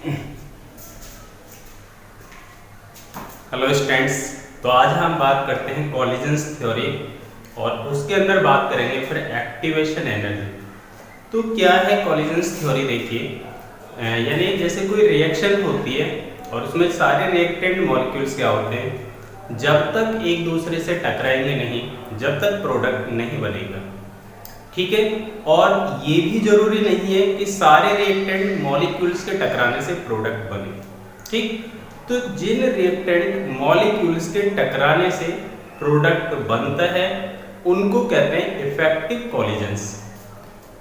Hello students. तो आज हम बात करते हैं कॉलिजन्स थ्योरी और उसके अंदर बात करेंगे फिर एक्टिवेशन एनर्जी। तो क्या है कॉलिजन्स थ्योरी? देखिए यानी जैसे कोई रिएक्शन होती है और उसमें सारे रिएक्टेंट मॉलिक्यूल्स क्या होते हैं, जब तक एक दूसरे से टकराएंगे नहीं, जब तक प्रोडक्ट नहीं बनेगा। ठीक है। और ये भी जरूरी नहीं है कि सारे रिएक्टेंट मॉलिक्यूल्स के टकराने से प्रोडक्ट बने। ठीक। तो जिन रिएक्टेंट मॉलिक्यूल्स के टकराने से प्रोडक्ट बनता है उनको कहते हैं इफेक्टिव कॉलिजन्स,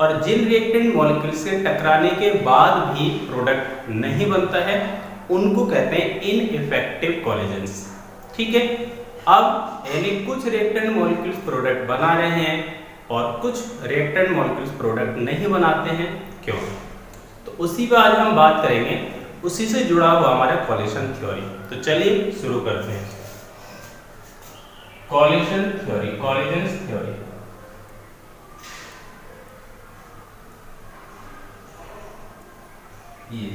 और जिन रिएक्टेंट मॉलिक्यूल्स के टकराने के बाद भी प्रोडक्ट नहीं बनता है उनको कहते हैं इनइफेक्टिव कॉलिजन्स। ठीक है। अब यानी कुछ रिएक्टेंट मॉलिक्यूल्स प्रोडक्ट बना रहे हैं और कुछ रिएक्टेंट मॉलिक्यूल्स प्रोडक्ट नहीं बनाते हैं, क्यों? तो उसी पर आज हम बात करेंगे, उसी से जुड़ा हुआ हमारा कॉलिजन थ्योरी। तो चलिए शुरू करते हैं। Collision theory, collision theory. ये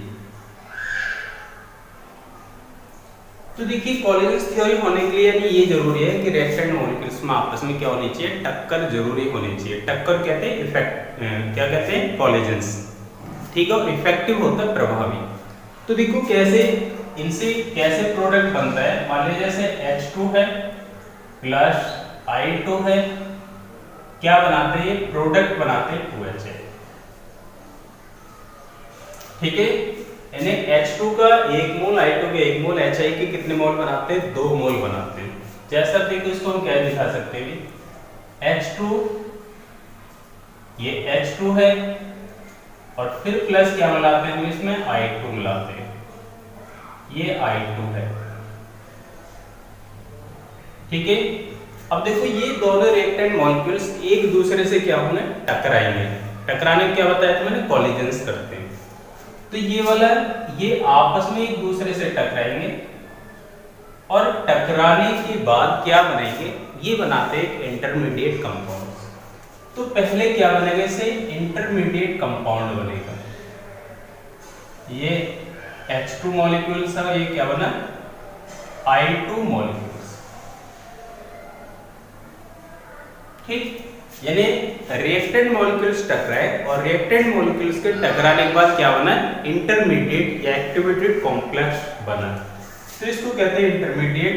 तो देखिए कॉलिजन थ्योरी होने के लिए ये जरूरी है कि रिएक्टेंट मॉलिक्यूल्स में आपस में क्या होनी चाहिए, टक्कर जरूरी होनी चाहिए। टक्कर कहते हैं इफेक्ट, क्या कहते हैं, कॉलिजन्स। ठीक है। और इफेक्टिव होता है प्रभावी। तो देखो कैसे इनसे कैसे प्रोडक्ट बनता है। मान लीजिए जैसे H2 है प्लस I2 है, क्या बनाते हैं, प्रोडक्ट बनाते हैं 2HA। ठीक है। यानी H2 का 1 मोल, I2 के 1 मोल, HI के कितने मोल बनाते हैं, 2 मोल बनाते हैं। जैसा देखो इसको हम क्या दिखा सकते हैं, H2, ये H2 है और फिर प्लस क्या मिलाते हैं हम इसमें, I2 मिलाते हैं, ये I2 है। ठीक है। अब देखो ये दोनों रिएक्टेंट मॉलिक्यूल्स एक दूसरे से क्या होने, टकराएंगे। टकराने क्या बताया था मैंने, कॉलिजन्स करते हैं। तो ये वाला ये आपस में एक दूसरे से टकराएंगे और टकराने के बाद क्या बनेंगे, ये बनाते हैं इंटरमीडिएट कंपाउंड। तो पहले क्या बनेगा, इसे इंटरमीडिएट कंपाउंड बनेगा। ये H2 मॉलिक्यूल्स है, ये क्या बना, I2 मॉलिक्यूल्स। ठीक। यानी रिएक्टेंट मॉलिक्यूल्स टकराए और रिएक्टेंट मॉलिक्यूल्स के टकराने के बाद क्या बना, इंटरमीडिएट या एक्टिवेटेड कॉम्प्लेक्स बना। तो इसको कहते हैं इंटरमीडिएट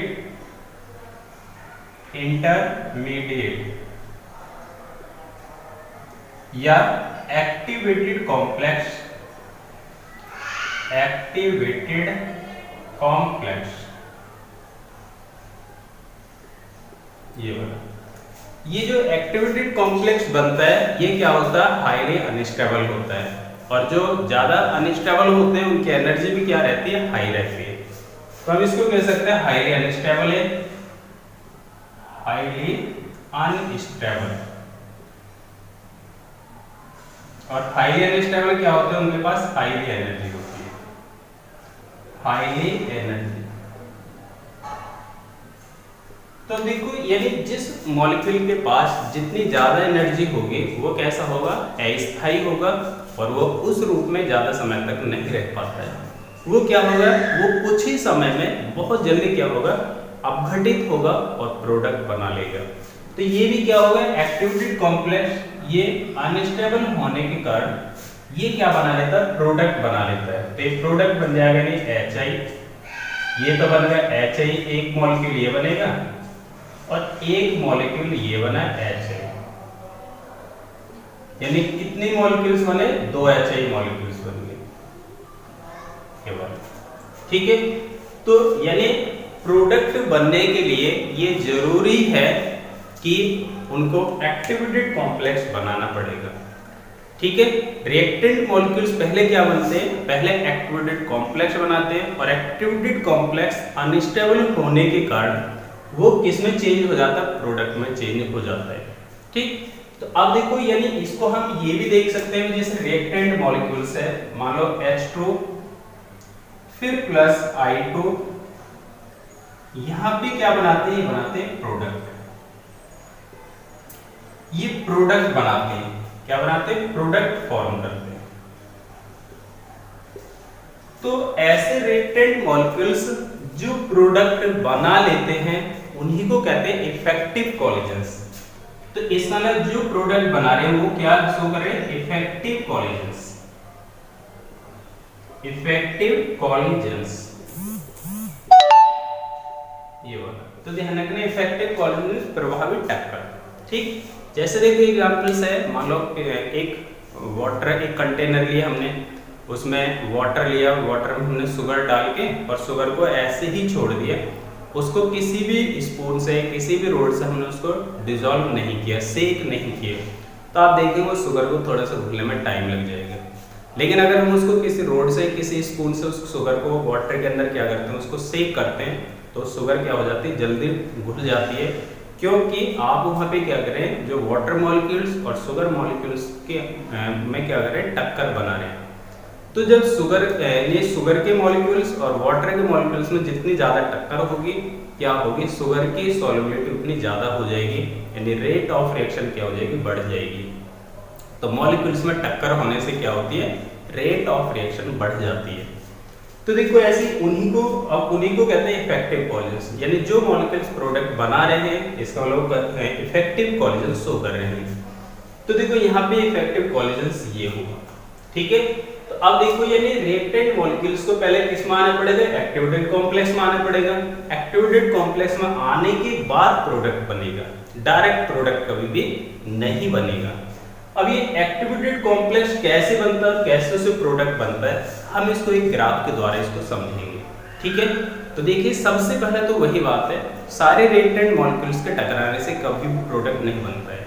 या एक्टिवेटेड कॉम्प्लेक्स, एक्टिवेटेड कॉम्प्लेक्स। ये बना। ये जो एक्टिवेटेड कॉम्प्लेक्स बनता है ये क्या होता है, हाईली अनस्टेबल होता है। और जो ज्यादा अनस्टेबल होते हैं उनकी एनर्जी भी क्या रहती है, हाई रहती है। तो हम इसको कह सकते हैं हाईली अनस्टेबल है, हाईली अनस्टेबल। और हाईली अनस्टेबल क्या होते हैं, उनके पास हाईली एनर्जी होती है, हाईली एनर्जी। तो देखो यानी जिस मॉलिक्यूल के पास जितनी ज्यादा एनर्जी होगी वो कैसा होगा, अस्थायी होगा और वो उस रूप में ज्यादा समय तक नहीं रह पाता है। वो क्या होगा, वो कुछ ही समय में बहुत जल्दी क्या होगा, अपघटित होगा और प्रोडक्ट बना लेगा। तो ये भी क्या होगा, एक्टिवेटेड कॉम्प्लेक्स, ये अनस्टेबल होने के कारण ये क्या बना लेता है, प्रोडक्ट बना लेता है। तो एक प्रोडक्ट बन जाएगा नहीं HI, ये तो बन गया HI, एक मॉलिक्यूल ये बनेगा और एक मॉलिक्यूल ये बना HI। यानी कितने मॉलिक्यूल्स बने, 2 HI मॉलिक्यूल्स बन गए केवल। ठीक है। तो यानी प्रोडक्ट बनने के लिए ये जरूरी है कि उनको एक्टिवेटेड कॉम्प्लेक्स बनाना पड़ेगा। ठीक है। रिएक्टेंट मॉलिक्यूल्स पहले क्या बनते हैं, पहले एक्टिवेटेड कॉम्प्लेक्स बनाते हैं और एक्टिवेटेड कॉम्प्लेक्स अनस्टेबल होने के कारण वो किस में चेंज हो जाता है, प्रोडक्ट में चेंज हो जाता है। ठीक। तो अब देखो यानी इसको हम ये भी देख सकते हैं, जैसे रिएक्टेंट मॉलिक्यूल्स है, मान लो H2 फिर प्लस I2, यहां पे क्या बनाते हैं, बनाते हैं प्रोडक्ट। ये प्रोडक्ट बनाते हैं, क्या बनाते हैं, प्रोडक्ट फॉर्म करते हैं। तो ऐसे रिएक्टेंट मॉलिक्यूल्स जो प्रोडक्ट बना लेते हैं उन्हीं को कहते हैं इफेक्टिव कॉलिजन्स। तो इसका मतलब जो प्रोडक्ट बना रहे हैं वो क्या शो कर रहे हैं, इफेक्टिव कॉलिजन्स, इफेक्टिव कॉलिजन्स, ये वाला। तो ध्यान रखना इफेक्टिव कॉलिजन्स प्रभावी टक्कर। ठीक, जैसे देखो एग्जांपल्स है, मान लो एक वाटर, एक कंटेनर लिया हमने, उसमें वाटर लिया, वाटर में हमने शुगर डाल के और शुगर को ऐसे ही छोड़ दिया, उसको किसी भी स्पून से किसी भी रोड से हमने उसको डिसॉल्व नहीं किया, सेक नहीं किया, तो आप देखेंगे वो शुगर को थोड़ा सा घुलने में टाइम लग जाएगा। लेकिन अगर हम उसको किसी रोड से किसी स्पून से उस शुगर को वाटर के अंदर क्या करते हैं, उसको सेक करते हैं, तो शुगर क्या हो जाती है, जल्दी घुल जाती है, क्योंकि आप वहाँ पे क्या करें, जो वाटर मॉलिक्यूल्स और शुगर मॉलिक्यूल्स के में क्या करें, टक्कर बना रहे हैं। तो जब शुगर के मॉलिक्यूल्स और वाटर के मॉलिक्यूल्स में जितनी ज़्यादा टक्कर होगी, क्या होगी, शुगर की सॉल्युबिलिटी उतनी ज़्यादा हो जाएगी, यानी रेट ऑफ रिएक्शन क्या हो जाएगी, बढ़ जाएगी। तो मॉलिक्यूल्स में टक्कर होने से क्या होती है, रेट ऑफ रिएक्शन बढ़ जाती है। तो देखो ऐसी उन्हीं को कहते हैं इफेक्टिव कॉलिजन्स, यानी जो मॉलिक्यूल्स प्रोडक्ट बना रहे हैं इसका मतलब इफेक्टिव कॉलिजन्स शो कर रहे हैं। तो देखो यहाँ पे इफेक्टिव कॉलिजन्स ये होगा, ठीक है। तो अब देखो यानी रिएक्टेंट मॉलिक्यूल्स को पहले किस में आना पड़ेगा, एक्टिवेटेड कॉम्प्लेक्स में आना पड़ेगा। एक्टिवेटेड कॉम्प्लेक्स में आने के बाद प्रोडक्ट बनेगा, डायरेक्ट प्रोडक्ट कभी भी नहीं बनेगा। अब ये एक्टिवेटेड कॉम्प्लेक्स कैसे बनता है, कैसे उसे प्रोडक्ट बनता है, हम इसको एक ग्राफ के द्वारा इसको समझेंगे, ठीक है। तो देखिए सबसे पहले तो वही बात है, सारे रिएक्टेंट मॉलिक्यूल्स के टकराने से कभी भी प्रोडक्ट नहीं बनता है।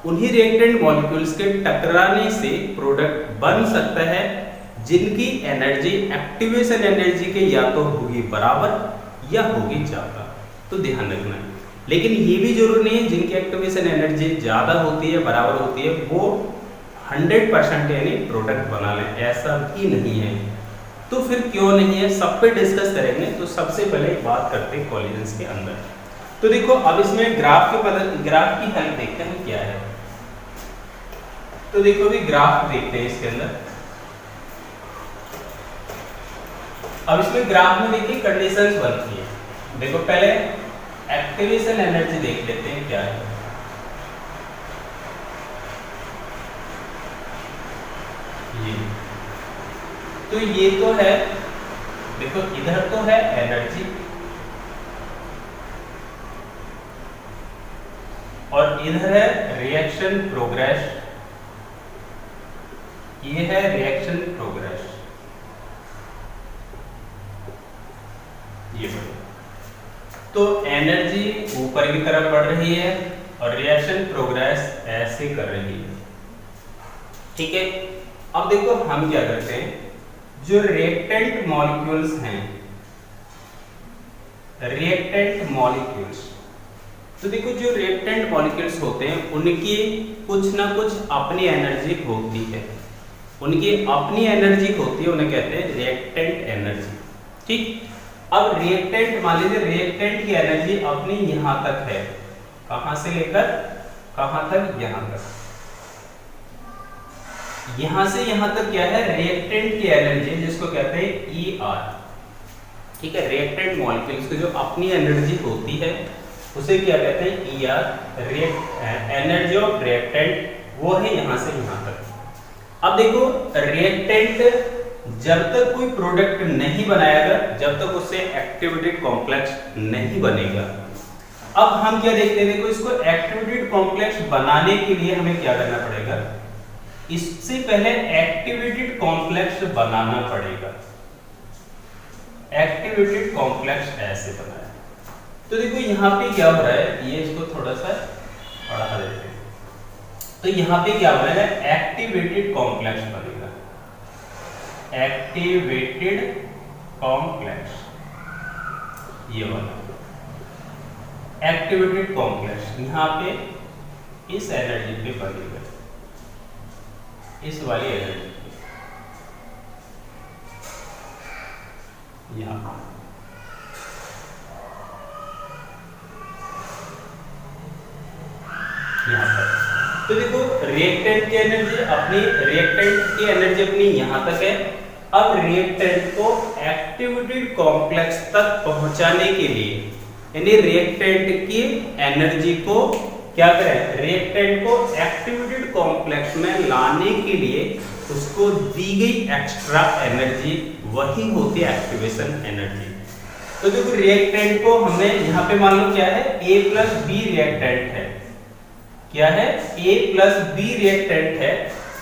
उन्हीं रिएक्टेंट मॉलिक्यूल्स के टकराने से प्रोडक्ट बन सकता है जिनकी एनर्जी एक्टिवेशन एनर्जी के या तो होगी बराबर या होगी ज्यादा। तो ध्यान रखना है, लेकिन ये भी जरूरी नहीं है जिनकी एक्टिवेशन एनर्जी ज्यादा होती है, बराबर होती है, वो 100% यानी प्रोडक्ट बना लें, ऐसा भी नहीं है। तो फिर क्यों नहीं है, सब पे डिस्कस करेंगे। तो सबसे पहले बात करते हैं कॉलिजन्स के अंदर। तो देखो अब इसमें ग्राफ की हेल्प देखते हैं क्या है। तो देखो भी ग्राफ देखते हैं इसके अंदर। अब इसमें ग्राफ में देखिए कंडीशंस बनती है। देखो पहले एक्टिवेशन एनर्जी देख लेते हैं क्या है। ये तो ये तो है, देखो इधर तो है एनर्जी और इधर है रिएक्शन प्रोग्रेस, ये है रिएक्शन प्रोग्रेस, ये तो एनर्जी ऊपर की तरफ बढ़ रही है और रिएक्शन प्रोग्रेस ऐसे कर रही है, ठीक है। अब देखो हम क्या करते हैं, जो रिएक्टेंट मॉलिक्यूल्स हैं, रिएक्टेंट मॉलिक्यूल्स, तो देखो जो रिएक्टेंट मॉलिक्यूल्स होते हैं उनकी कुछ ना कुछ अपनी एनर्जी होती है, उनकी अपनी एनर्जी होती है, उन्हें कहते हैं रिएक्टेंट एनर्जी, ठीक। अब रिएक्टेंट मान लीजिए रिएक्टेंट की एनर्जी अपनी यहां तक है, कहां से लेकर कहां तक, यहां तक, यहां से यहां तक क्या है रिएक्टेंट की एनर्जी, जिसको कहते हैं ई आर, ठीक है। रिएक्टेंट मॉलिक्यूल्स की जो अपनी एनर्जी होती है उसे क्या कहते हैं, E R, energy of reactant, वो है यहां से यहां तक। अब देखो रिएक्टेंट जब तक कोई प्रोडक्ट नहीं बनाएगा, जब तक उससे एक्टिवेटेड कॉम्प्लेक्स नहीं बनेगा। अब हम क्या देखते हैं, देखो इसको एक्टिवेटेड कॉम्प्लेक्स बनाने के लिए हमें क्या करना पड़ेगा, इससे पहले एक्टिवेटेड कॉम्प्लेक्स बनाना पड़ेगा। एक्टिवेटेड कॉम्प्लेक्स ऐसे बनाए, तो देखो यहाँ पे क्या हो रहा है, ये इसको थोड़ा सा बढ़ा देते हैं, तो यहाँ पे क्या बनेगा, एक्टिवेटेड कॉम्प्लेक्स बनेगा, एक्टिवेटेड कॉम्प्लेक्स, ये वाला एक्टिवेटेड कॉम्प्लेक्स यहाँ पे इस एनर्जी पे बनेगा, इस वाली एनर्जी यहाँ पर। तो देखो रिएक्टेंट की एनर्जी अपनी, रिएक्टेंट की एनर्जी अपनी यहाँ तक है अब रिएक्टेंट को एक्टिवेटेड कॉम्प्लेक्स तक पहुंचाने के लिए, यानी रिएक्टेंट की एनर्जी को क्या करें, रिएक्टेंट को एक्टिवेटेड कॉम्प्लेक्स में लाने के लिए उसको दी गई एक्स्ट्रा एनर्जी वही होती है एक्टिवेशन एनर्जी। तो देखो रिएक्टेंट को हमने यहाँ पे मान लो क्या है, A प्लस बी रिएक्टेंट है, क्या है, A प्लस बी रिएक्टेंट है।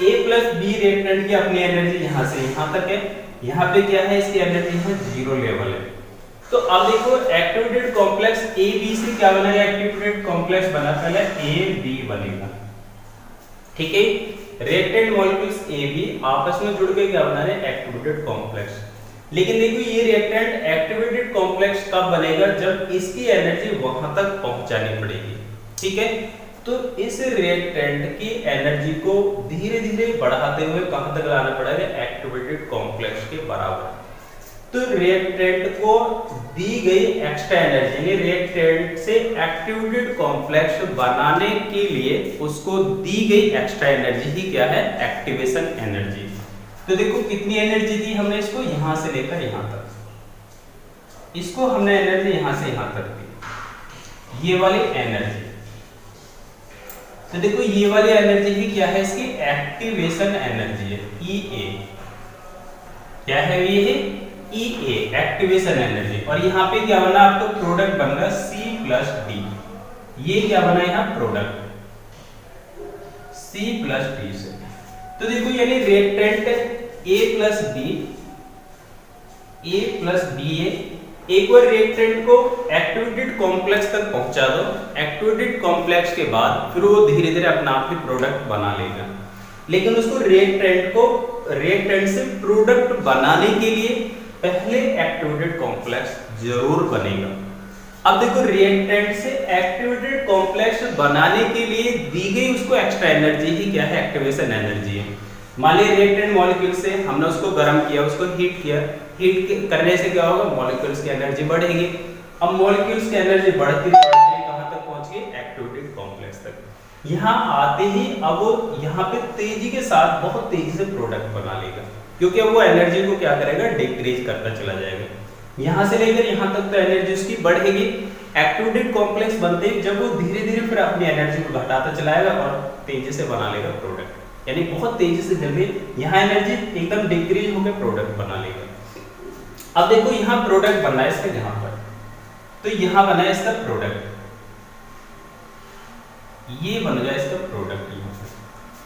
A प्लस बी रिएक्टेंट की अपनी एनर्जी यहाँ से यहाँ तक है, यहाँ पे क्या है, इसकी एनर्जी यहाँ 0 लेवल है। तो अब देखो एक्टिवेटेड कॉम्प्लेक्स ए बी से क्या बनेगा, एक्टिवेटेड कॉम्प्लेक्स बना पहले ए बी बनेगा, ठीक है। रिएक्टेंट मॉलिक्यूल्स ए बी आपस में जुड़ के क्या बना रहे हैं, एक्टिवेटेड कॉम्प्लेक्स। लेकिन देखो ये रिएक्टेंट एक्टिवेटेड कॉम्प्लेक्स कब बनेगा, जब इसकी एनर्जी वहां तक पहुंचानी पड़ेगी, ठीक है। तो इस रिएक्टेंट की एनर्जी को धीरे धीरे बढ़ाते हुए कहां तक लाना पड़ेगा, एक्टिवेटेड कॉम्प्लेक्स के बराबर। तो रिएक्टेंट को दी गई एक्स्ट्रा एनर्जी, यानी रिएक्टेंट से एक्टिवेटेड कॉम्प्लेक्स बनाने के लिए उसको दी गई एक्स्ट्रा एनर्जी ही क्या है, एक्टिवेशन एनर्जी। तो देखो कितनी एनर्जी दी हमने इसको, यहां से लेकर यहां तक, इसको हमने एनर्जी यहां से यहां तक दी, ये वाली एनर्जी। तो देखो ये वाली एनर्जी ही क्या है, इसकी एक्टिवेशन एनर्जी है, EA। क्या है ये है, EA एक्टिवेशन एनर्जी। और यहाँ पे क्या बना, आपको प्रोडक्ट बन रहा C प्लस D, ये क्या बना यहाँ प्रोडक्ट C प्लस D से। तो देखो यानी reactant A plus B, A plus B है। एक बार रिएक्टेंट को एक्टिवेटेड कॉम्प्लेक्स तक पहुंचा दो, एक्टिवेटेड कॉम्प्लेक्स के बाद फिर वो धीरे धीरे अपना आप ही प्रोडक्ट बना लेगा। लेकिन उसको रिएक्टेंट से प्रोडक्ट बनाने के लिए पहले एक्टिवेटेड कॉम्प्लेक्स जरूर बनेगा। अब देखो रिएक्टेंट से एक्टिवेटेड कॉम्प्लेक्स बनाने के लिए दी गई उसको एक्स्ट्रा एनर्जी ही क्या है, एक्टिवेशन एनर्जी है। मान लिया रिएक्टेंट मॉलिक्यूल से हमने उसको गर्म किया, उसको हीट किया, हीट करने से क्या होगा, मॉलिक्यूल्स की एनर्जी बढ़ेगी। अब मॉलिक्यूल्स की एनर्जी बढ़ती कहां तक पहुंच गई, एक्टिवेटेड कॉम्प्लेक्स तक। यहां आते ही अब वो यहां पे तेजी के साथ बहुत तेजी से प्रोडक्ट बना लेगा, क्योंकि अब वो एनर्जी को क्या करेगा, डिक्रीज करता चला जाएगा। यहां से लेकर यहां तक तो एनर्जी उसकी बढ़ेगी। एक्टिवेटेड कॉम्प्लेक्स बनते ही जब वो धीरे धीरे फिर अपनी एनर्जी को घटाता चलाएगा और तेजी से बना लेगा प्रोडक्ट, यानी बहुत तेजी से जल्दी यहाँ एनर्जी एकदम डिक्रीज होकर प्रोडक्ट बना लेगा। अब देखो यहाँ प्रोडक्ट बना है इसका, यहाँ पर तो यहाँ बना है इसका प्रोडक्ट, ये बन गया इसका प्रोडक्ट यहाँ पे।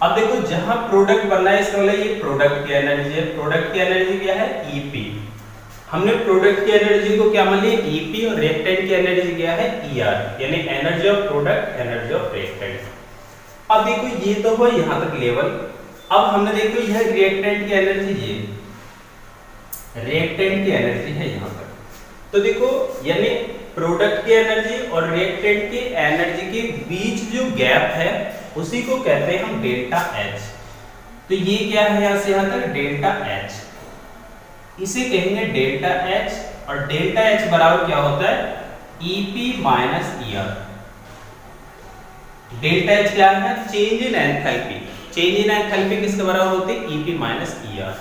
अब देखो जहां प्रोडक्ट बनना है इसका मतलब ये प्रोडक्ट की एनर्जी है। प्रोडक्ट की एनर्जी क्या है, EP। हमने प्रोडक्ट की एनर्जी को क्या मान लिया, EP, और रिएक्टेंट की एनर्जी क्या है, ER, यानी energy of product, energy of reactant. अब देखो ये तो हुआ यहाँ तक लेवल। अब हमने देखो यह रिएक्टेंट की एनर्जी, ये रिएक्टेंट की एनर्जी है यहाँ तक। तो देखो यानी प्रोडक्ट की एनर्जी और रिएक्टेंट की एनर्जी के बीच जो गैप है उसी को कहते हैं हम डेल्टा H। तो ये क्या है, यहाँ से यहाँ तक डेल्टा H, इसे कहेंगे डेल्टा H। और डेल्टा H बराबर क्या होता है, EP minus ER। Delta H क्या है, change in enthalpy. Change in enthalpy किसके बराबर होती है, EP माइनस ER,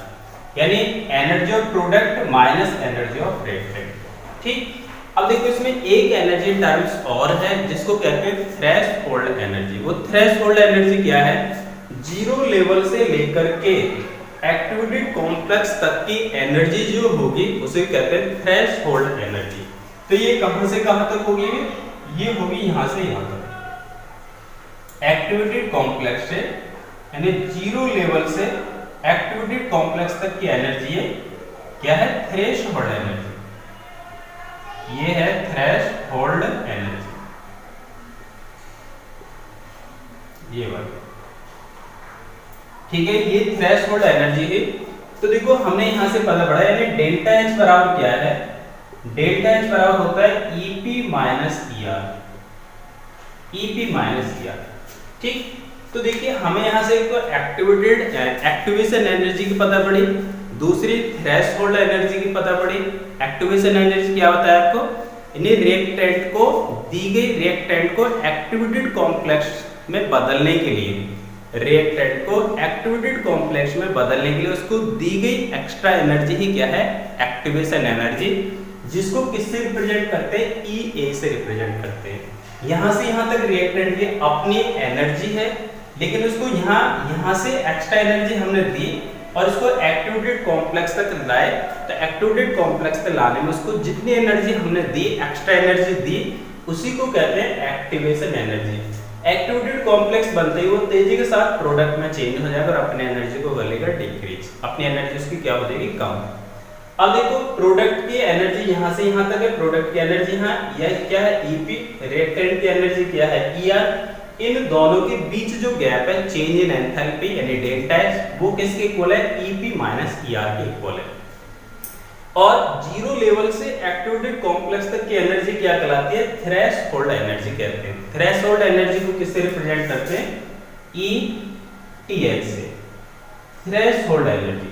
यानी energy of product minus energy of reactant. ठीक। अब देखो इसमें एक एनर्जी टर्म्स और है जिसको कहते हैं थ्रेशोल्ड एनर्जी। वो थ्रेशोल्ड एनर्जी क्या है, 0 लेवल से लेकर के एक्टिवेटेड कॉम्प्लेक्स तक की एनर्जी जो होगी उसे कहते हैं थ्रेशोल्ड एनर्जी। तो ये कहां से कहां तक होगी, ये होगी यहां से यहां तक एक्टिवेटेड कॉम्प्लेक्स से, यानी 0 लेवल से एक्टिवेटेड कॉम्प्लेक्स तक की एनर्जी है क्या है, थ्रेशोल्ड एनर्जी। ये है थ्रेशोल्ड एनर्जी, ये वाली। ठीक है, ये थ्रेशोल्ड एनर्जी है। तो देखो हमने यहां से पता पड़ा, यानी डेल्टा H बराबर क्या है, डेल्टा H बराबर होता है EP minus ER, EP minus ER। ठीक। तो देखिए हमें यहां से एक एक्टिवेशन एनर्जी की पता पड़ी, दूसरी थ्रेशोल्ड एनर्जी की पता पड़ी। एक्टिवेशन एनर्जी क्या होता है आपको, यानी रिएक्टेंट को दी गई रिएक्टेंट को एक्टिवेटेड कॉम्प्लेक्स में बदलने के लिए, रिएक्टेंट को एक्टिवेटेड कॉम्प्लेक्स में बदलने के लिए उसको दी गई एक्स्ट्रा एनर्जी ही क्या है, एक्टिवेशन एनर्जी, जिसको किससे रिप्रेजेंट करते हैं, ई ए से रिप्रेजेंट करते हैं। यहां से यहां तक रिएक्टेंट की अपनी एनर्जी है, लेकिन उसको यहां से एक्स्ट्रा एनर्जी हमने दी और इसको एक्टिवेटेड कॉम्प्लेक्स तक लाए, तो एक्टिवेटेड कॉम्प्लेक्स तक लाने में उसको जितनी एनर्जी हमने दी, एक्स्ट्रा एनर्जी दी, उसी को कहते हैं एक्टिवेशन एनर्जी। एक्टिवेटेड कॉम्प्लेक्स बनते ही वो तेजी के साथ प्रोडक्ट में चेंज हो जाएगा और अपने एनर्जी को करेगा डिक्रीज, अपनी एनर्जी उसकी क्या हो जाएगी, कम। अब देखो प्रोडक्ट की एनर्जी यहां से यहां तक है, प्रोडक्ट की एनर्जी यहां, यह क्या है ईपी, रिएक्टेंट की एनर्जी क्या है ईआर। इन दोनों के बीच जो गैप है चेंज इन एंथैल्पी यानी डेल्टा एच, वो किसके इक्वल है, ईपी माइनस ईआर के इक्वल है। और जीरो लेवल से एक्टिवेटेड कॉम्प्लेक्स तक की एनर्जी क्या कहलाती है, थ्रेशोल्ड एनर्जी कहते हैं। थ्रेशोल्ड एनर्जी को किससे रिप्रेजेंट करते हैं, ई टी एच से। थ्रेशोल्ड एनर्जी,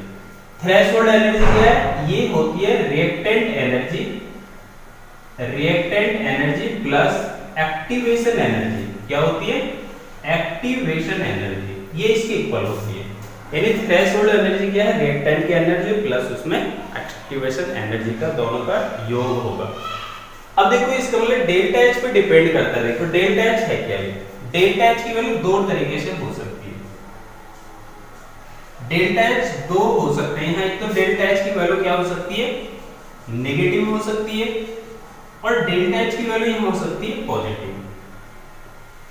थ्रेशोल्ड एनर्जी क्या है, ये होती है reactant energy, reactant energy plus activation energy. क्या होती है, एक्टिवेशन एनर्जी, ये इसके इक्वल होती है। यानी थ्रेशोल्ड एनर्जी क्या है, रिएक्टेंट की एनर्जी प्लस उसमें एक्टिवेशन एनर्जी का दोनों का योग होगा। अब देखो इसका मतलब डेल्टा एच पे डिपेंड करता है। देखो डेल्टा एच है क्या, डेल्टा एच की वैल्यू दो तरीके से हो सकती है। डेल्टा एच दो हो सकते हैं, एक तो डेल्टा एच की वैल्यू क्या हो सकती है, नेगेटिव हो सकती है, और डेल्टा एच की वैल्यू यहां हो सकती है पॉजिटिव।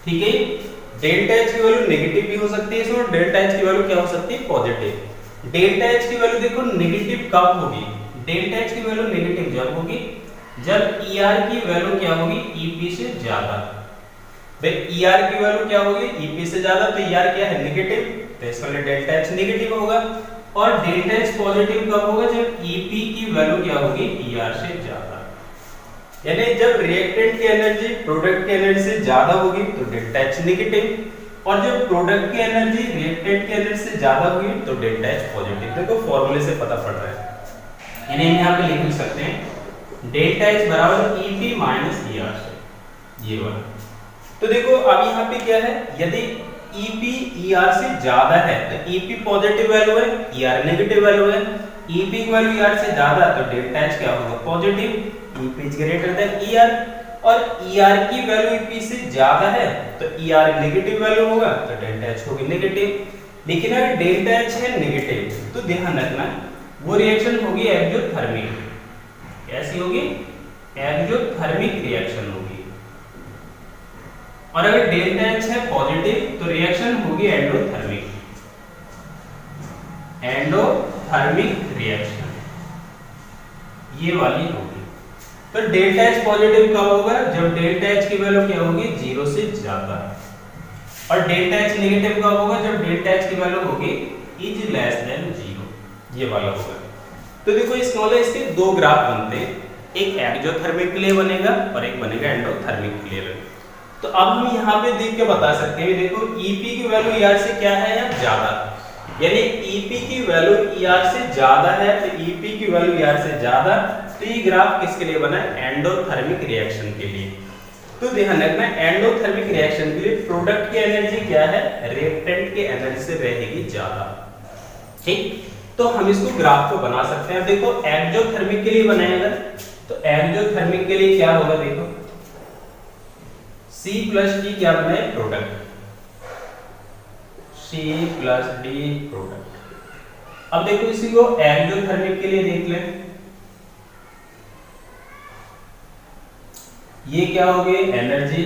ठीक है, डेल्टा एच की वैल्यू नेगेटिव भी हो सकती है इसमें, डेल्टा एच की वैल्यू क्या हो सकती है, पॉजिटिव। डेल्टा एच की वैल्यू देखो नेगेटिव कब होगी, डेल्टा एच की वैल्यू नेगेटिव जब होगी जब ईआर की वैल्यू क्या होगी, ईपी से ज्यादा। भाई ईआर की वैल्यू क्या होगी, ईपी से ज्यादा, तो ईआर क्या है, नेगेटिव, तो इसका मतलब डेल्टा एच नेगेटिव होगा। और डेल्टा एच पॉजिटिव कब होगा, जब ईपी की वैल्यू क्या होगी, ईआर से ज्यादा। यानी जब रिएक्टेंट की एनर्जी प्रोडक्ट की एनर्जी से ज्यादा होगी तो डेल्टा एच नेगेटिव, और जब प्रोडक्ट की एनर्जी रिएक्टेंट की एनर्जी से ज्यादा होगी तो डेल्टा एच पॉजिटिव। देखो फॉर्मूले से पता पड़ रहा है, यानी हम यहां पे लिख भी सकते हैं डेल्टा एच बराबर ईपी माइनस ईआर से, ये वाला। तो देखो अब यहां पे क्या है, यदि ईपी ईआर से ज्यादा है तो ईपी पॉजिटिव वैल्यू है, ईआर नेगेटिव वैल्यू है। ईपी की वैल्यू ईआर से ज्यादा तो डेल्टा एच क्या होगा, positive, EP is greater than ER. और ईआर की वैल्यू ईपी से ज्यादा है तो ईआर नेगेटिव वैल्यू होगा तो डेल्टा एच होगी नेगेटिव। लेकिन अगर डेल्टा एच है नेगेटिव तो ध्यान रखना वो रिएक्शन होगी एक्सोथर्मिक। कैसी होगी, एक्सोथर्मिक रिएक्शन होगी। और अगर डेल्टा एच है पॉजिटिव तो रिएक्शन होगी एंडोथर्मिक, एंडोथर्मिक रिएक्शन ये वाली होगी। तो डेल्टा एच पॉजिटिव कब होगा, जब डेल्टा एच की वैल्यू क्या होगी, जीरो से ज्यादा। और डेल्टा एच नेगेटिव कब होगा, जब डेल्टा एच की वैल्यू होगी इज लेस देन जीरो, ये वाला होगा। तो देखो इस नॉलेज के दो ग्राफ बनते हैं, एक एक्सोथर्मिक के लिए बनेगा और एक बनेगा एंडोथर्मिक के लिए। तो अब हम यहाँ पे देख के बता सकते हैं, देखो ईपी की वैल्यू ईआर से क्या है या ज्यादा, यानी ईपी की वैल्यू ईआर से ज्यादा है तो ईपी की वैल्यू ईआर से ज्यादा, तो ये ग्राफ किसके लिए बना है, एंडोथर्मिक रिएक्शन के लिए। तो ध्यान रखना एंडोथर्मिक रिएक्शन के लिए प्रोडक्ट की एनर्जी क्या है, रिएक्टेंट की एनर्जी से रहेगी ज्यादा। ठीक, तो हम इसको ग्राफ को बना सकते हैं। देखो एक्सोथर्मिक के लिए बनाएगा तो एक्सोथर्मिक के लिए क्या होगा, देखो C प्लस D क्या बना है, product, C plus D product. अब देखो इसी को एक्सोथर्मिक के लिए देख लें, ये क्या हो गई, एनर्जी,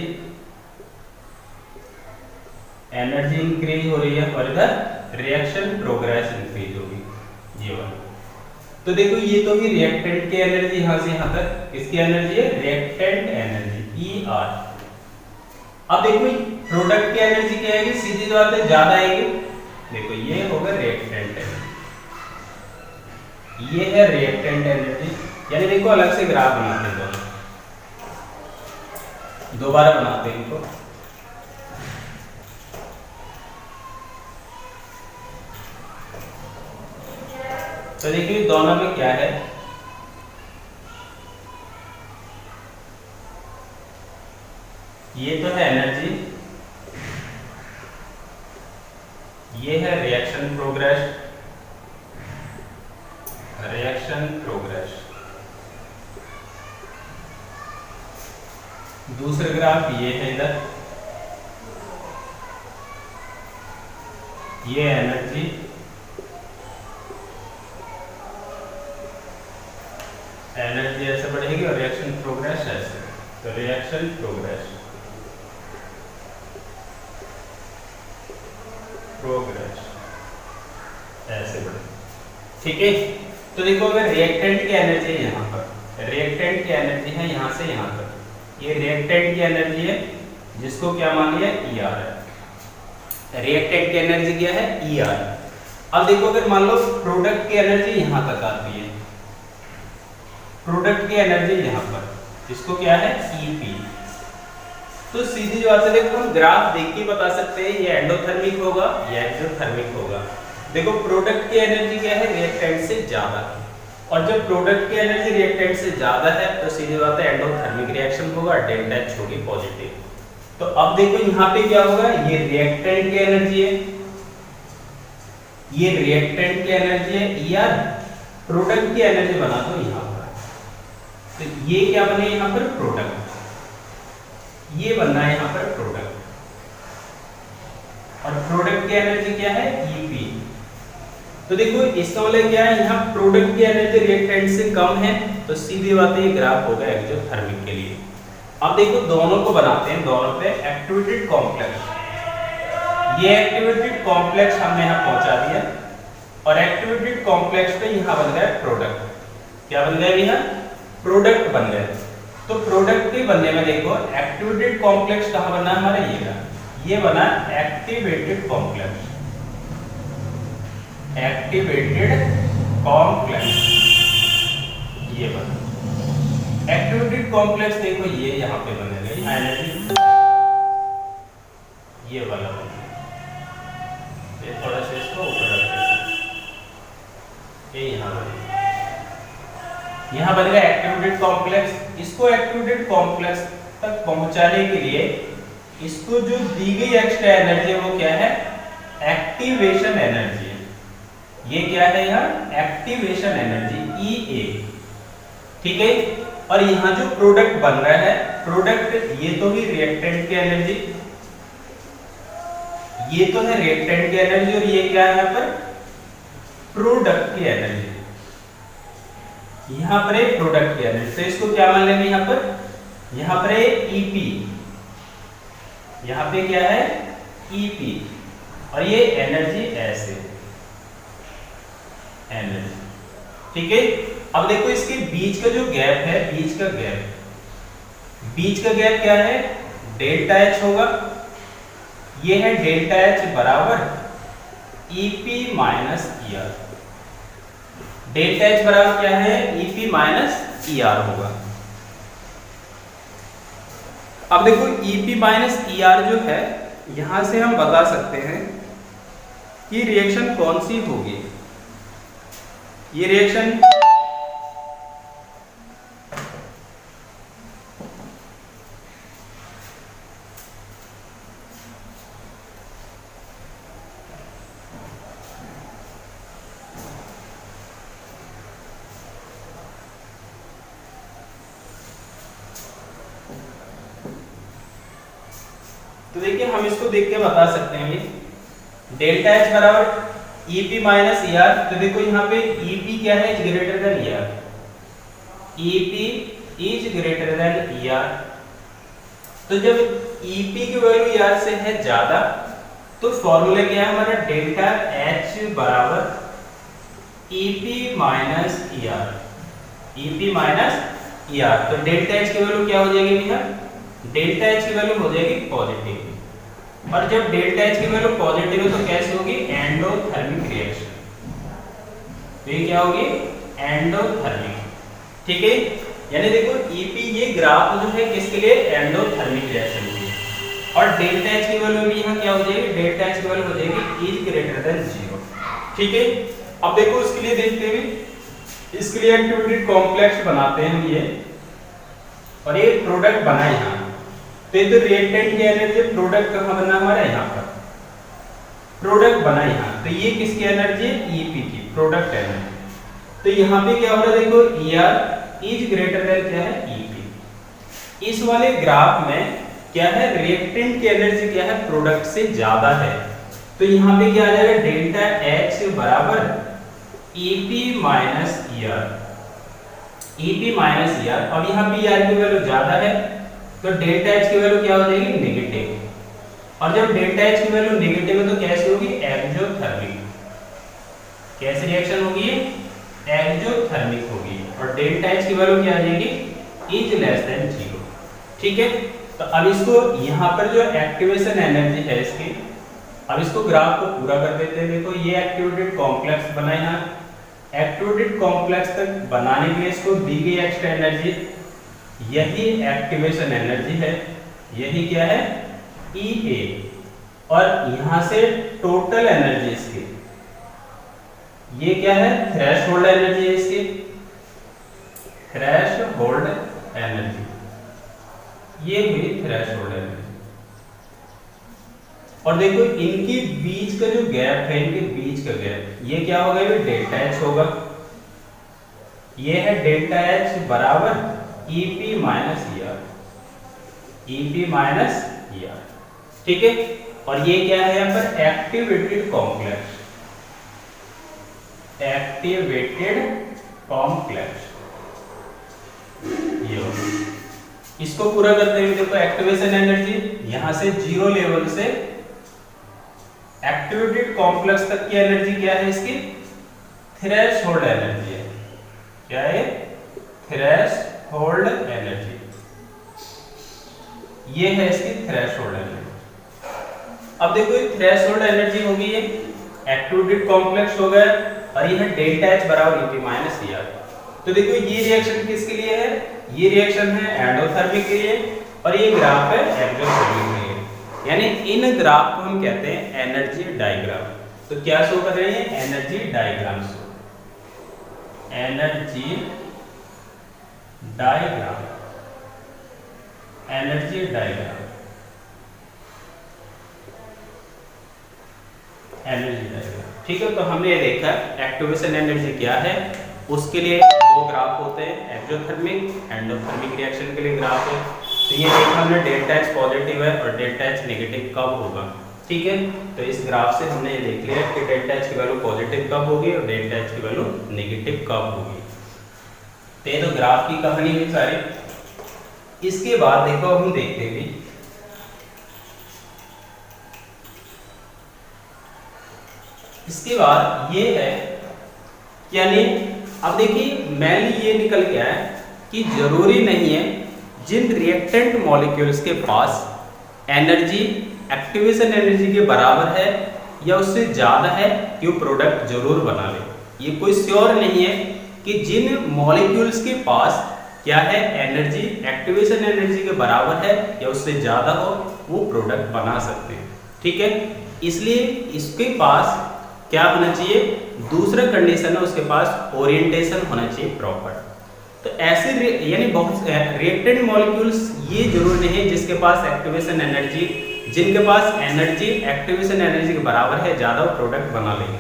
एनर्जी इंक्रीज हो रही है और इधर रिएक्शन प्रोग्रेस इंक्रीज होगी, ये वाला। तो देखो ये तो भी रिएक्टेंट की एनर्जी यहां से यहां तक, किसकी एनर्जी है, रिएक्टेंट एनर्जी ई आर। अब देखो प्रोडक्ट की एनर्जी क्या आएगी, सीधी बात है ज्यादा आएगी। देखो ये होगा रिएक्टेंट एनर्जी, ये है रिएक्टेंट एनर्जी। यानी देखो अलग से ग्राफ बनाते हैं, दोबारा बनाते हैं इनको। तो देखिए दोनों में क्या है, ये तो है एनर्जी, ये है रिएक्शन प्रोग्रेस, रिएक्शन प्रोग्रेस। दूसरा ग्राफ ये है इधर, ये एनर्जी, एनर्जी ऐसे बढ़ेगी और रिएक्शन प्रोग्रेस ऐसे, तो रिएक्शन प्रोग्रेस, प्रोग्रेस ऐसे बढ़ेगी। ठीक है, तो देखो अगर रिएक्टेंट की एनर्जी है यहाँ पर, रिएक्टेंट की एनर्जी है यहाँ से यहाँ तक, ये रिएक्टेंट की एनर्जी है जिसको क्या मान लिया ई आर है। रिएक्टेंट की एनर्जी क्या है ई आर। अब देखो अगर मान लो प्रोडक्ट की एनर्जी यहाँ तक आती है, प्रोडक्ट की एनर्जी यहाँ पर, इसको क्या है ईपी, तो सीधी जो बात है देखो हम ग्राफ देख के बता सकते हैं ये एंडोथर्मिक होगा या एक्सोथर्मिक होगा। देखो प्रोडक्ट की एनर्जी क्या है रिएक्टेंट से ज्यादा है, और जब प्रोडक्ट की एनर्जी रिएक्टेंट से ज्यादा है तो सीधी बात है एंडोथर्मिक रिएक्शन होगा, डेल्टा एच होगी पॉजिटिव। तो अब देखो यहाँ पे क्या होगा, ये रिएक्टेंट की एनर्जी है, ये रिएक्टेंट की एनर्जी है ई आर, प्रोडक्ट की एनर्जी बना दो यहाँ पर, तो ये क्या बने यहाँ पर प्रोडक्ट, ये बनना है यहाँ पर प्रोडक्ट, और प्रोडक्ट की एनर्जी क्या है ईपी। तो देखो इसका मतलब क्या है, यहाँ प्रोडक्ट की एनर्जी रिएक्टेंट से कम है, तो सीधी बात है ये ग्राफ होगा एक्सोथर्मिक के लिए। अब देखो दोनों को बनाते हैं, दोनों पे एक्टिवेटेड कॉम्प्लेक्स, ये एक्टिवेटेड कॉम्प्लेक्स हमने यहाँ पहुंचा दिया, और एक्टिवेटेड कॉम्प्लेक्स पे यहाँ बन गया प्रोडक्ट, क्या बन गया यहाँ प्रोडक्ट बन गया। तो प्रोडक्ट के बनने में देखो एक्टिवेटेड कॉम्प्लेक्स कहाँ बना हमारा, ये बना एक्टिवेटेड कॉम्प्लेक्स, एक्टिवेटेड कॉम्प्लेक्स, ये बना एक्टिवेटेड कॉम्प्लेक्स। देखो ये यहाँ पे बनेगा एनर्जी, ये वाला बनेगा, ये थोड़ा सा इसको ऊपर रखते हैं, ये यहाँ बनेगा, यहाँ बनेगा एक्टिवेटेड कॉम्प्लेक्स। इसको एक्टिवेटेड कॉम्प्लेक्स तक पहुंचाने के लिए इसको जो दी गई एक्स्ट्रा एनर्जी है वो क्या है एक्टिवेशन एनर्जी है, ये क्या है यहाँ एक्टिवेशन एनर्जी ई ए। ठीक है, और यहाँ जो प्रोडक्ट बन रहा है, प्रोडक्ट ये तो ही रिएक्टेंट की एनर्जी, ये तो है रिएक्टेंट की एनर्जी, और ये क्या है यहाँ पर प्रोडक्ट की एनर्जी, यहाँ पर है प्रोडक्ट की एनर्जी। तो इसको क्या मान लेंगे यहाँ पर है ईपी, यहाँ पे क्या है ईपी, और ये एनर्जी ऐसे एनर्जी। ठीक है, अब देखो इसके बीच का जो गैप है, बीच का गैप क्या है डेल्टा एच होगा, ये है डेल्टा एच बराबर EP minus E R. Delta H बराबर क्या है ईपी माइनस ई आर होगा। अब देखो ईपी माइनस ई आर जो है, यहां से हम बता सकते हैं कि रिएक्शन कौन सी होगी। ये रिएक्शन तो देखिए हम इसको देख के बता सकते हैं डेल्टा एच बराबर ईपी माइनस ई आर। तो देखो यहाँ पे ईपी क्या है is greater than E R, EP is greater than E R. तो जब ईपी की वैल्यू ई आर से है ज्यादा तो फॉर्मूला क्या है हमारा डेल्टा एच बराबर EP minus E R, EP minus E R. तो डेल्टा एच की वैल्यू क्या हो जाएगी भैया, डेल्टा एच की वैल्यू हो जाएगी पॉजिटिव, और जब डेल्टा एच की वैल्यू पॉजिटिव है तो कैसे होगी एंडोथर्मिक रिएक्शन। तो ये क्या होगी एंडोथर्मिक। ठीक है, यानी देखो ईपी ये ग्राफ जो है किसके लिए एंडोथर्मिक रिएक्शन के लिए, और डेल्टा एच की वैल्यू भी यहाँ क्या हो जाएगी डेल्टा एच की वैल्यू हो जाएगी इज ग्रेटर देन 0। ठीक है, अब देखो इसके लिए देखते हैं, इसके लिए एक्टिवेटेड कॉम्प्लेक्स बनाते हैं हम ये, और ये प्रोडक्ट बना यहाँ। तो ये तो रिएक्टेंट की एनर्जी, प्रोडक्ट कहाँ बना हमारा यहाँ पर, प्रोडक्ट बना यहाँ, तो ये किसकी एनर्जी है, ईपी की, प्रोडक्ट एनर्जी। तो यहाँ पे क्या हो रहा है, देखो ER इज ग्रेटर देन क्या है, EP। इस वाले ग्राफ में क्या है, रिएक्टेंट की एनर्जी क्या है, प्रोडक्ट से ज्यादा है। तो यहाँ पे क्या आ जाएगा, डेल्टा H बराबर EP minus ER, EP minus ER। अब यहाँ पे ER की वैल्यू ज्यादा है तो डेल्टा H की वैल्यू क्या हो जाएगी, नेगेटिव। और जब डेल्टा H की वैल्यू नेगेटिव है तो कैसे होगी, एक्सोथर्मिक। कैसे रिएक्शन होगी, एक्सोथर्मिक होगी। और डेल्टा H की वैल्यू क्या आ जाएगी, इज लेस देन 0। ठीक है, तो अब इसको यहाँ पर जो एक्टिवेशन एनर्जी है इसकी, अब इसको ग्राफ को पूरा कर देते हैं। देखो ये एक्टिवेटेड कॉम्प्लेक्स बना यहाँ, एक्टिवेटेड कॉम्प्लेक्स तक बनाने के लिए इसको दी गई एक्स्ट्रा एनर्जी, यही एक्टिवेशन एनर्जी है, यही क्या है, EA। और यहाँ से टोटल एनर्जी इसकी, ये क्या है, थ्रेशोल्ड एनर्जी है इसकी, थ्रेशोल्ड एनर्जी, ये हुई थ्रेशोल्ड एनर्जी। और देखो इनके बीच का जो गैप है, इनके बीच का गैप, ये क्या होगा, ये डेल्टा H होगा। ये है डेल्टा H बराबर EP minus ER, EP minus ER। ठीक है, और ये क्या है यहाँ पर, एक्टिवेटेड कॉम्प्लेक्स, एक्टिवेटेड कॉम्प्लेक्स, ये इसको पूरा करते हुए देखो एक्टिवेशन एनर्जी यहां से 0 लेवल से एक्टिवेटेड कॉम्प्लेक्स तक की एनर्जी क्या है, इसकी थ्रेशोल्ड एनर्जी है। क्या है, थ्रेशोल्ड एनर्जी, ये है इसकी थ्रेशोल्ड एनर्जी। अब देखो ये थ्रेशोल्ड एनर्जी होगी, ये एक्टिवेटेड कॉम्प्लेक्स हो गया, और ये है डेल्टा H बराबर EP माइनस ER। तो देखो ये रिएक्शन किसके लिए है, ये रिएक्शन है एंडोथर्मिक के लिए, और ये ग्राफ है एक्सोथर्मिक के लिए। यानी इन ग्राफ को हम कहते हैं एनर्जी डायग्राम। तो क्या शो कर रहे हैं, energy diagram show, energy diagram, energy diagram, energy diagram. ठीक है, तो हमने ये देखा एक्टिवेशन एनर्जी क्या है, उसके लिए दो ग्राफ होते हैं, एक्सोथर्मिक एंडोथर्मिक रिएक्शन के लिए ग्राफ है। तो ये देखा हमने डेल्टा H पॉजिटिव है और डेल्टा H नेगेटिव कब होगा। ठीक है, तो इस ग्राफ से हमने ये देख लिया कि डेल्टा H की वैल्यू पॉजिटिव कब होगी और डेल्टा H की वैल्यू नेगेटिव कब होगी। तो ये तो ग्राफ की कहानी हुई सारी। इसके बाद देखो हम देखते हैं, इसके बाद ये है, यानी अब देखिए मेनली ये निकल के आया कि जरूरी नहीं है जिन रिएक्टेंट मॉलिक्यूल्स के पास एनर्जी एक्टिवेशन एनर्जी के बराबर है या उससे ज़्यादा है कि वो प्रोडक्ट जरूर बना ले। ये कोई श्योर नहीं है कि जिन मॉलिक्यूल्स के पास क्या है, एनर्जी एक्टिवेशन एनर्जी के बराबर है या उससे ज़्यादा हो, वो प्रोडक्ट बना सकते हैं। ठीक है, इसलिए इसके पास क्या होना चाहिए, दूसरा कंडीशन है उसके पास ओरिएंटेशन होना चाहिए प्रॉपर। तो ऐसे यानी बहुत रिएक्टेंट मॉलिक्यूल्स ये जरूर नहीं है जिसके पास एक्टिवेशन एनर्जी, जिनके पास एनर्जी एक्टिवेशन एनर्जी के बराबर है ज़्यादा, वो प्रोडक्ट बना लेंगे।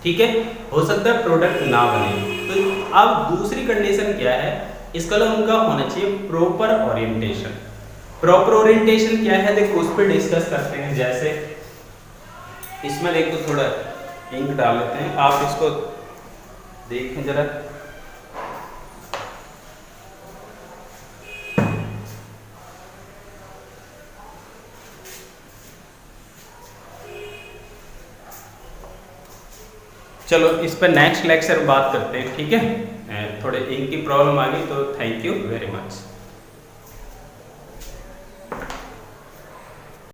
ठीक है, हो सकता है प्रोडक्ट ना बने। तो अब दूसरी कंडीशन क्या है, इसका उनका होना चाहिए प्रॉपर ओरिएंटेशन। प्रॉपर ओरिएंटेशन क्या है, देखो उस पर डिस्कस करते हैं। जैसे इसमें देखो थोड़ा इंक डाल लेते हैं, आप इसको देखें जरा। चलो इस पर नेक्स्ट लेक्चर बात करते हैं। ठीक है, थोड़े इंक की प्रॉब्लम आ गई, तो थैंक यू वेरी मच।